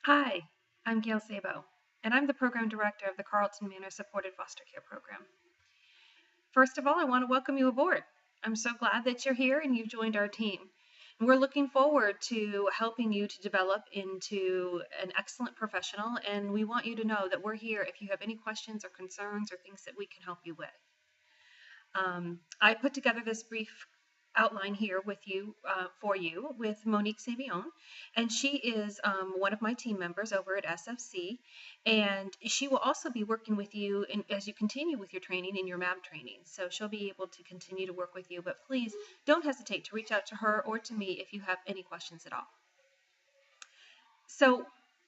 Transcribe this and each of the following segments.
Hi, I'm Gail Sabo, and I'm the Program Director of the Carlton Manor Supported Foster Care Program. First of all, I want to welcome you aboard. I'm so glad that you're here and you've joined our team. And we're looking forward to helping you to develop into an excellent professional, and we want you to know that we're here if you have any questions or concerns or things that we can help you with. I put together this brief outline here with you for you with Monique Savion, and she is one of my team members over at SFC, and she will also be working with you as you continue with your training in your MAB training. So she'll be able to continue to work with you, but please don't hesitate to reach out to her or to me if you have any questions at all. So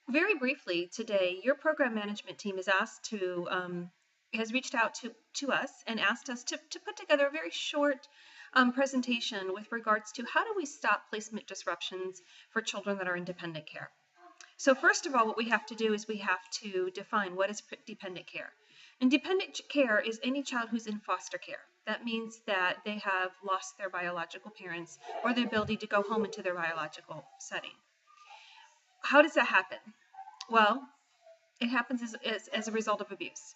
very briefly today, your program management team is asked to has reached out to us and asked us to put together a very short presentation with regards to how do we stop placement disruptions for children that are in dependent care. So first of all, what we have to do is we have to define what is dependent care. And dependent care is any child who's in foster care. That means that they have lost their biological parents or the ability to go home into their biological setting. How does that happen? Well, it happens as a result of abuse.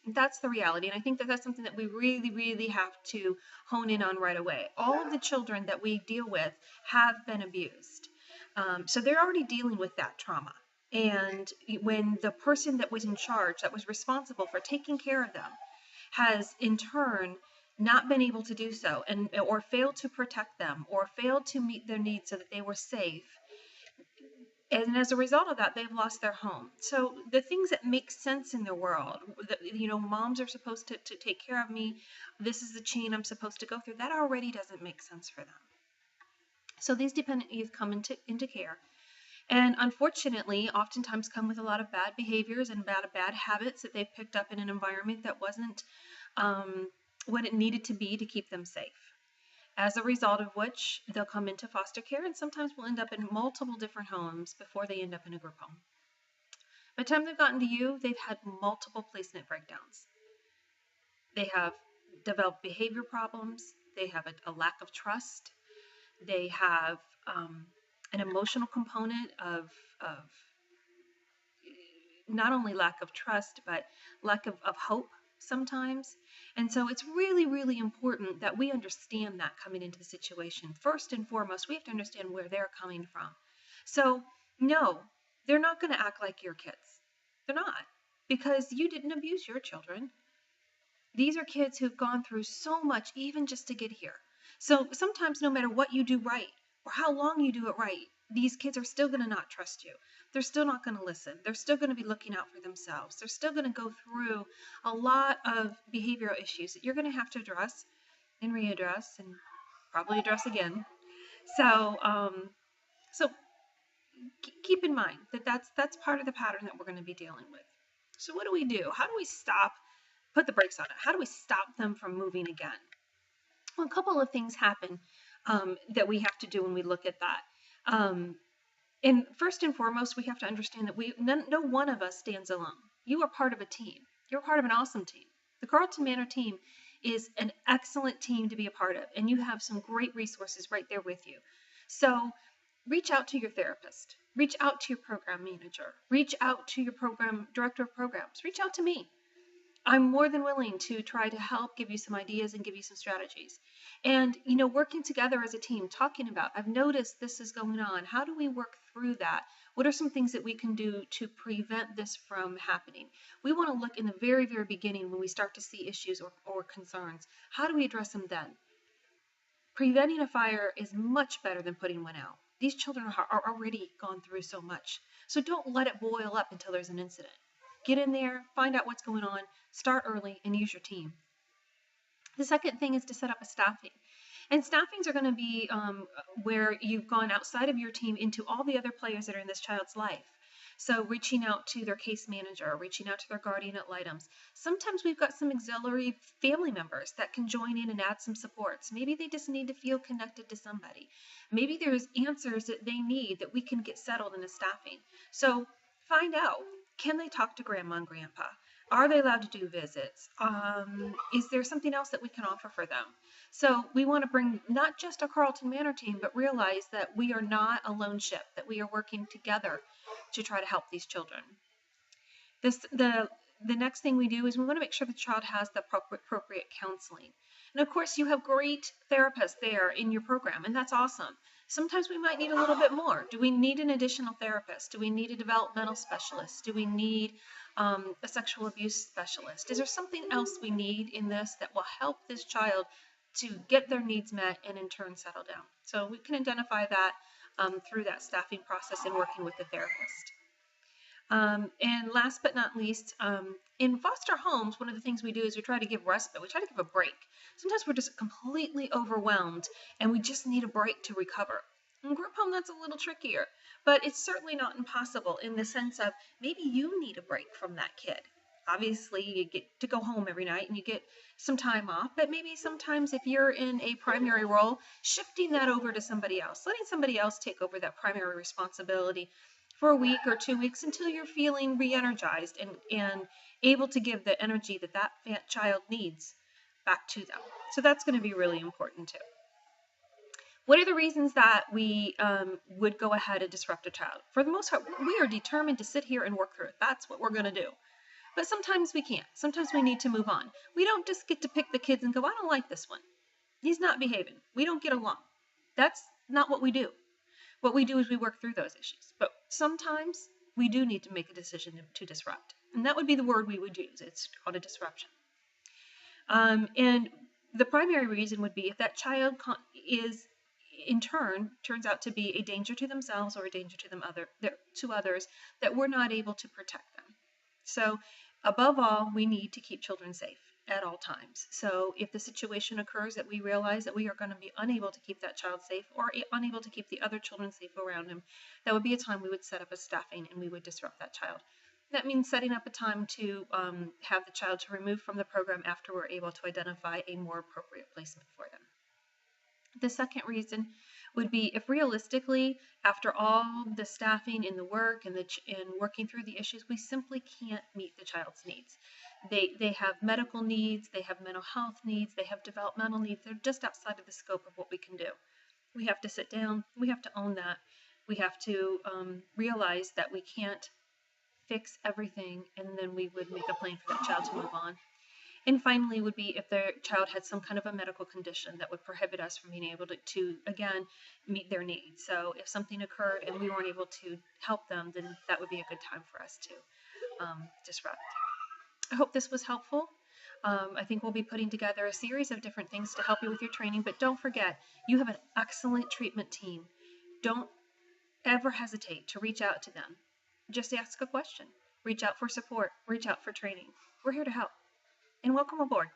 That's the reality. And I think that that's something that we really, really have to hone in on right away. All of the children that we deal with have been abused. So they're already dealing with that trauma. And when the person that was in charge, that was responsible for taking care of them, has in turn not been able to do so or failed to protect them or failed to meet their needs so that they were safe, and as a result of that, they've lost their home. So the things that make sense in the world, moms are supposed to take care of me. This is the chain I'm supposed to go through. That already doesn't make sense for them. So these dependent youth come into care. And unfortunately, oftentimes come with a lot of bad behaviors and bad habits that they've picked up in an environment that wasn't what it needed to be to keep them safe. As a result of which they'll come into foster care and sometimes will end up in multiple different homes before they end up in a group home. By the time they've gotten to you, they've had multiple placement breakdowns. They have developed behavior problems. They have a lack of trust. They have an emotional component of not only lack of trust, but lack of hope sometimes. And so it's really, really important that we understand that coming into the situation. First and foremost, we have to understand where they're coming from. So no, they're not going to act like your kids. They're not, because you didn't abuse your children. These are kids who've gone through so much even just to get here. So sometimes no matter what you do right or how long you do it right, these kids are still going to not trust you. They're still not going to listen. They're still going to be looking out for themselves. They're still going to go through a lot of behavioral issues that you're going to have to address and readdress and probably address again. So, keep in mind that that's part of the pattern that we're going to be dealing with. So what do we do? How do we put the brakes on it? How do we stop them from moving again? Well, a couple of things happen that we have to do when we look at that. And first and foremost, we have to understand that no one of us stands alone. You are part of a team. You're part of an awesome team. The Carlton Manor team is an excellent team to be a part of, and you have some great resources right there with you. So reach out to your therapist. Reach out to your program manager. Reach out to your program director of programs. Reach out to me. I'm more than willing to try to help give you some ideas and give you some strategies. And, working together as a team, talking about, I've noticed this is going on. How do we work through that? What are some things that we can do to prevent this from happening? We want to look in the very, very beginning when we start to see issues or concerns. How do we address them then? Preventing a fire is much better than putting one out. These children are already gone through so much. So don't let it boil up until there's an incident. Get in there, find out what's going on, start early, and use your team. The second thing is to set up a staffing. And staffings are going to be where you've gone outside of your team into all the other players that are in this child's life. So reaching out to their case manager, reaching out to their guardian ad litems. Sometimes we've got some auxiliary family members that can join in and add some supports. Maybe they just need to feel connected to somebody. Maybe there's answers that they need that we can get settled in a staffing. So find out, can they talk to grandma and grandpa? Are they allowed to do visits? Is there something else that we can offer for them? So we want to bring not just a Carlton Manor team, but realize that we are not a lone ship, that we are working together to try to help these children. The next thing we do is we want to make sure the child has the appropriate counseling. And of course, you have great therapists there in your program, and that's awesome. Sometimes we might need a little bit more. Do we need an additional therapist? Do we need a developmental specialist? Do we need a sexual abuse specialist? Is there something else we need in this that will help this child to get their needs met and in turn settle down? So we can identify that through that staffing process and working with the therapist. And last but not least, in foster homes, one of the things we do is we try to give respite. We try to give a break. Sometimes we're just completely overwhelmed and we just need a break to recover. In group home, that's a little trickier, but it's certainly not impossible in the sense of maybe you need a break from that kid. Obviously, you get to go home every night and you get some time off, but maybe sometimes if you're in a primary role, shifting that over to somebody else, letting somebody else take over that primary responsibility for a week or 2 weeks until you're feeling re-energized and able to give the energy that that child needs back to them. So that's going to be really important too. What are the reasons that we would go ahead and disrupt a child? For the most part, we are determined to sit here and work through it. That's what we're going to do. But sometimes we can't. Sometimes we need to move on. We don't just get to pick the kids and go, I don't like this one. He's not behaving. We don't get along. That's not what we do. What we do is we work through those issues. But sometimes we do need to make a decision to disrupt. And that would be the word we would use. It's called a disruption. And the primary reason would be if that child is, in turn, turns out to be a danger to themselves or a danger to others, that we're not able to protect them. So above all, we need to keep children safe at all times. So if the situation occurs that we realize that we are going to be unable to keep that child safe or unable to keep the other children safe around him, that would be a time we would set up a staffing and we would disrupt that child. That means setting up a time to have the child to remove from the program after we're able to identify a more appropriate placement for them. The second reason would be if realistically, after all the staffing and the work and working through the issues, we simply can't meet the child's needs. They have medical needs, they have mental health needs, they have developmental needs. They're just outside of the scope of what we can do. We have to sit down, we have to own that. We have to realize that we can't fix everything, and then we would make a plan for that child to move on. And finally would be if the child had some kind of a medical condition that would prohibit us from being able to again, meet their needs. So if something occurred and we weren't able to help them, then that would be a good time for us to disrupt. I hope this was helpful. I think we'll be putting together a series of different things to help you with your training, but don't forget, you have an excellent treatment team. Don't ever hesitate to reach out to them. Just ask a question. Reach out for support. Reach out for training. We're here to help. And welcome aboard.